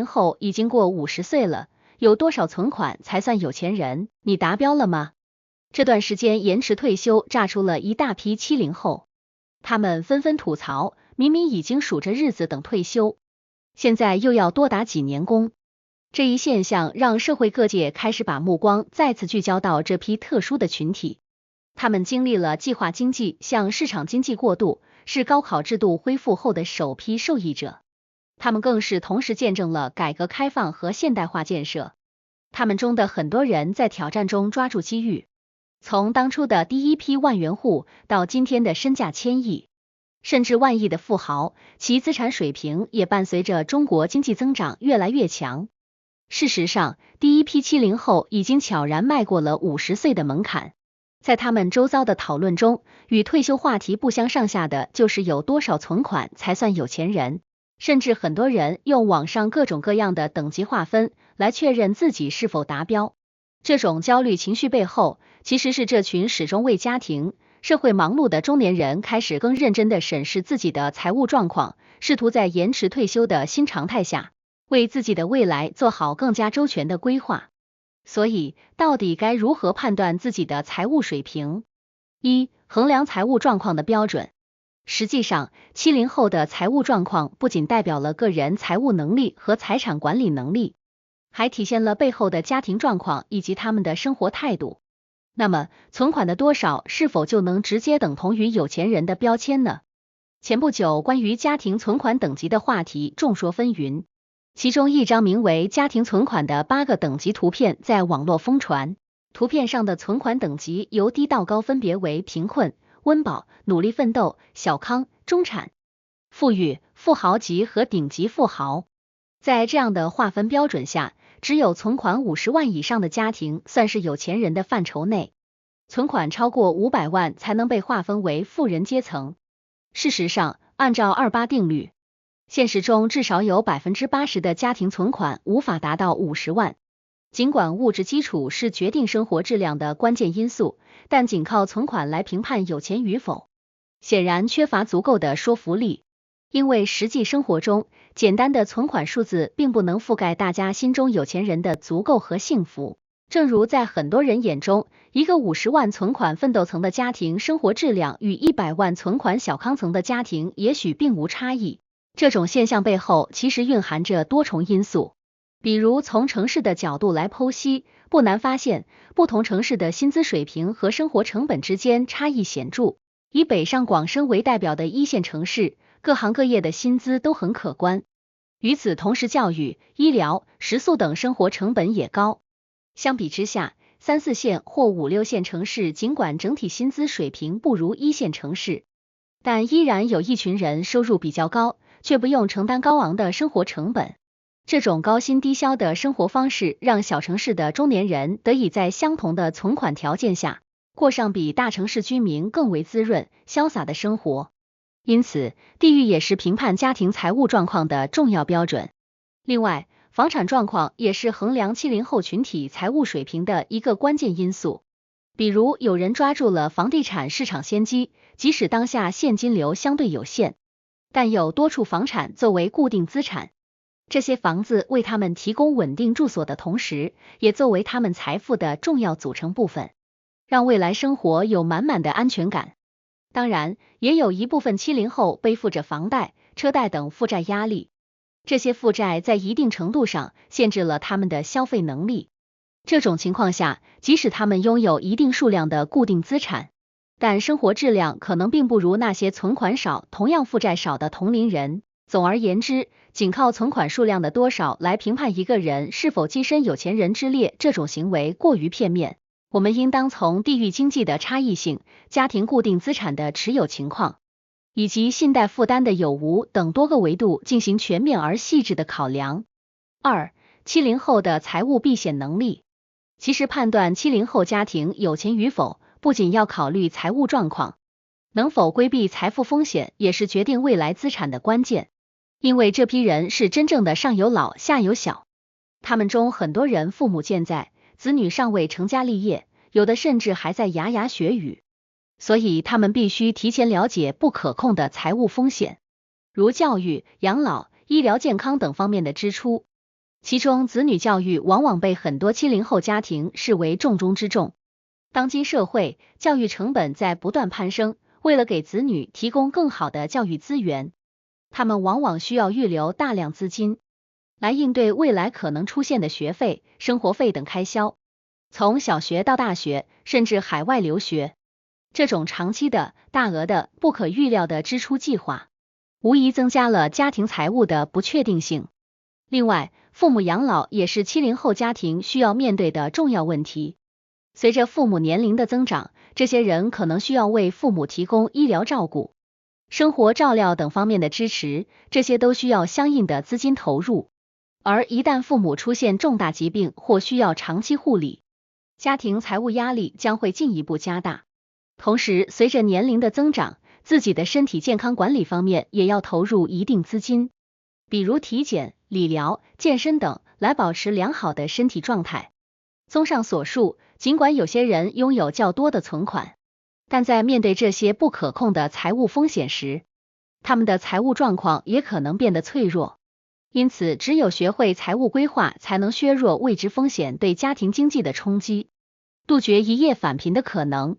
后已经过50岁了，有多少存款才算有钱人？你达标了吗？这段时间延迟退休炸出了一大批70后，他们纷纷吐槽，明明已经数着日子等退休，现在又要多打几年工。这一现象让社会各界开始把目光再次聚焦到这批特殊的群体。他们经历了计划经济向市场经济过渡，是高考制度恢复后的首批受益者。他们更是同时见证了改革开放和现代化建设。他们中的很多人在挑战中抓住机遇，从当初的第一批万元户到今天的身价千亿甚至万亿的富豪，其资产水平也伴随着中国经济增长越来越强。事实上，第一批70后已经悄然迈过了50岁的门槛。在他们周遭的讨论中，与退休话题不相上下的就是有多少存款才算有钱人，甚至很多人用网上各种各样的等级划分来确认自己是否达标。这种焦虑情绪背后，其实是这群始终为家庭、社会忙碌的中年人开始更认真地审视自己的财务状况，试图在延迟退休的新常态下，为自己的未来做好更加周全的规划。所以，到底该如何判断自己的财务水平？一、衡量财务状况的标准。实际上，70后的财务状况不仅代表了个人财务能力和财产管理能力，还体现了背后的家庭状况以及他们的生活态度。那么，存款的多少是否就能直接等同于有钱人的标签呢？前不久，关于家庭存款等级的话题众说纷纭。其中一张名为家庭存款的8个等级图片在网络疯传，图片上的存款等级由低到高分别为贫困、温饱、努力奋斗、小康、中产、富裕、富豪级和顶级富豪。在这样的划分标准下，只有存款50万以上的家庭算是有钱人的范畴内，存款超过500万才能被划分为富人阶层。事实上，按照28定律，现实中至少有 80% 的家庭存款无法达到50万。尽管物质基础是决定生活质量的关键因素，但仅靠存款来评判有钱与否，显然缺乏足够的说服力。因为实际生活中，简单的存款数字并不能覆盖大家心中有钱人的足够和幸福。正如在很多人眼中，一个50万存款奋斗层的家庭生活质量与100万存款小康层的家庭也许并无差异。这种现象背后其实蕴含着多重因素，比如从城市的角度来剖析，不难发现，不同城市的薪资水平和生活成本之间差异显著。以北上广深为代表的一线城市，各行各业的薪资都很可观。与此同时，教育、医疗、食宿等生活成本也高。相比之下，3、4线或5、6线城市尽管整体薪资水平不如1线城市，但依然有一群人收入比较高，却不用承担高昂的生活成本。这种高薪低消的生活方式让小城市的中年人得以在相同的存款条件下，过上比大城市居民更为滋润、潇洒的生活。因此，地域也是评判家庭财务状况的重要标准。另外，房产状况也是衡量70后群体财务水平的一个关键因素。比如，有人抓住了房地产市场先机，即使当下现金流相对有限，但有多处房产作为固定资产，这些房子为他们提供稳定住所的同时，也作为他们财富的重要组成部分，让未来生活有满满的安全感。当然，也有一部分70后背负着房贷、车贷等负债压力，这些负债在一定程度上限制了他们的消费能力。这种情况下，即使他们拥有一定数量的固定资产，但生活质量可能并不如那些存款少、同样负债少的同龄人。总而言之，仅靠存款数量的多少来评判一个人是否跻身有钱人之列，这种行为过于片面。我们应当从地域经济的差异性、家庭固定资产的持有情况，以及信贷负担的有无等多个维度进行全面而细致的考量。2、70后的财务避险能力。其实判断70后家庭有钱与否，不仅要考虑财务状况，能否规避财富风险也是决定未来资产的关键。因为这批人是真正的上有老下有小，他们中很多人父母健在，子女尚未成家立业，有的甚至还在牙牙学语，所以他们必须提前了解不可控的财务风险，如教育、养老、医疗健康等方面的支出。其中子女教育往往被很多70后家庭视为重中之重。当今社会，教育成本在不断攀升，为了给子女提供更好的教育资源，他们往往需要预留大量资金，来应对未来可能出现的学费、生活费等开销。从小学到大学，甚至海外留学，这种长期的、大额的、不可预料的支出计划，无疑增加了家庭财务的不确定性。另外，父母养老也是70后家庭需要面对的重要问题。随着父母年龄的增长，这些人可能需要为父母提供医疗照顾、生活照料等方面的支持，这些都需要相应的资金投入。而一旦父母出现重大疾病或需要长期护理，家庭财务压力将会进一步加大。同时，随着年龄的增长，自己的身体健康管理方面也要投入一定资金，比如体检、理疗、健身等，来保持良好的身体状态。综上所述，尽管有些人拥有较多的存款，但在面对这些不可控的财务风险时，他们的财务状况也可能变得脆弱。因此，只有学会财务规划，才能削弱未知风险对家庭经济的冲击，杜绝一夜返贫的可能。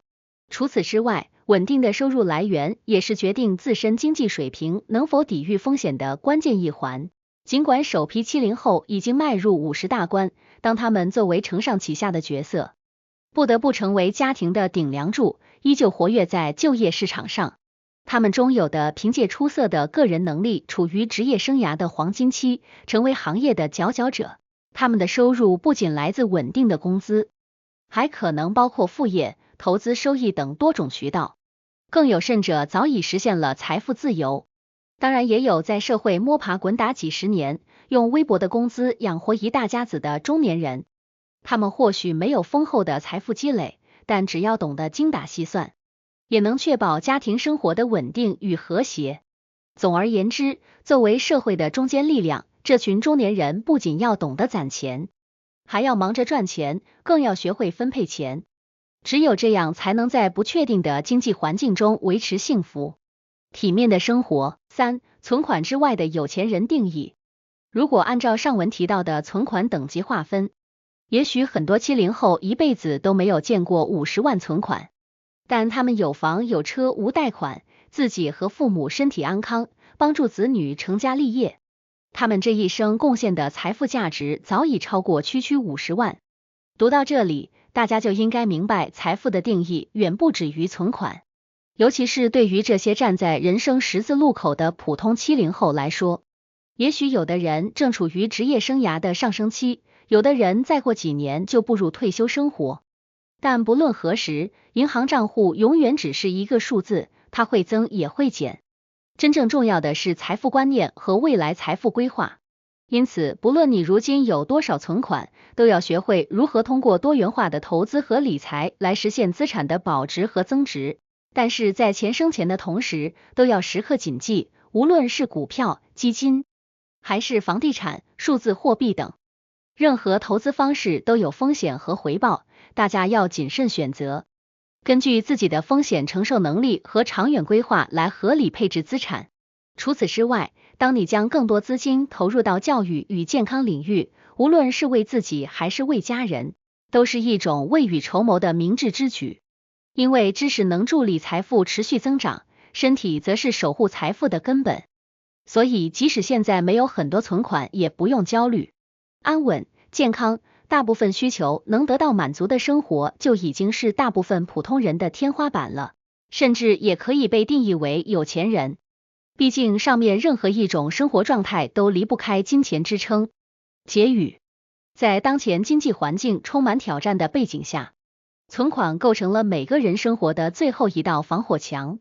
除此之外，稳定的收入来源也是决定自身经济水平能否抵御风险的关键一环。尽管首批70后已经迈入50大关，当他们作为承上启下的角色，不得不成为家庭的顶梁柱，依旧活跃在就业市场上。他们中有的凭借出色的个人能力，处于职业生涯的黄金期，成为行业的佼佼者。他们的收入不仅来自稳定的工资，还可能包括副业、投资收益等多种渠道。更有甚者，早已实现了财富自由。当然，也有在社会摸爬滚打几十年，用微薄的工资养活一大家子的中年人。他们或许没有丰厚的财富积累，但只要懂得精打细算，也能确保家庭生活的稳定与和谐。总而言之，作为社会的中坚力量，这群中年人不仅要懂得攒钱，还要忙着赚钱，更要学会分配钱。只有这样，才能在不确定的经济环境中维持幸福、体面的生活。3、存款之外的有钱人定义。如果按照上文提到的存款等级划分，也许很多70后一辈子都没有见过50万存款，但他们有房有车无贷款，自己和父母身体安康，帮助子女成家立业。他们这一生贡献的财富价值早已超过区区50万。读到这里，大家就应该明白，财富的定义远不止于存款。尤其是对于这些站在人生十字路口的普通70后来说，也许有的人正处于职业生涯的上升期，有的人再过几年就步入退休生活。但不论何时，银行账户永远只是一个数字，它会增也会减。真正重要的是财富观念和未来财富规划。因此，不论你如今有多少存款，都要学会如何通过多元化的投资和理财来实现资产的保值和增值。但是在钱生钱的同时，都要时刻谨记，无论是股票、基金，还是房地产、数字货币等，任何投资方式都有风险和回报，大家要谨慎选择，根据自己的风险承受能力和长远规划来合理配置资产。除此之外，当你将更多资金投入到教育与健康领域，无论是为自己还是为家人，都是一种未雨绸缪的明智之举。因为知识能助力财富持续增长，身体则是守护财富的根本。所以即使现在没有很多存款，也不用焦虑。安稳、健康，大部分需求能得到满足的生活，就已经是大部分普通人的天花板了，甚至也可以被定义为有钱人。毕竟上面任何一种生活状态都离不开金钱支撑。结语：在当前经济环境充满挑战的背景下，存款构成了每个人生活的最后一道防火墙，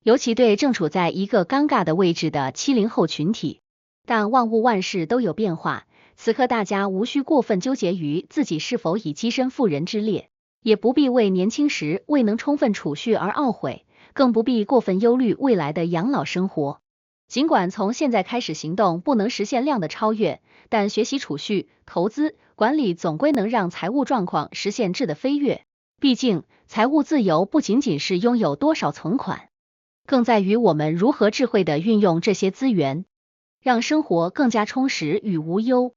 尤其对正处在一个尴尬的位置的70后群体。但万物万事都有变化，此刻大家无需过分纠结于自己是否已跻身富人之列，也不必为年轻时未能充分储蓄而懊悔，更不必过分忧虑未来的养老生活。尽管从现在开始行动不能实现量的超越，但学习储蓄、投资、管理总归能让财务状况实现质的飞跃。毕竟，财务自由不仅仅是拥有多少存款，更在于我们如何智慧地运用这些资源，让生活更加充实与无忧。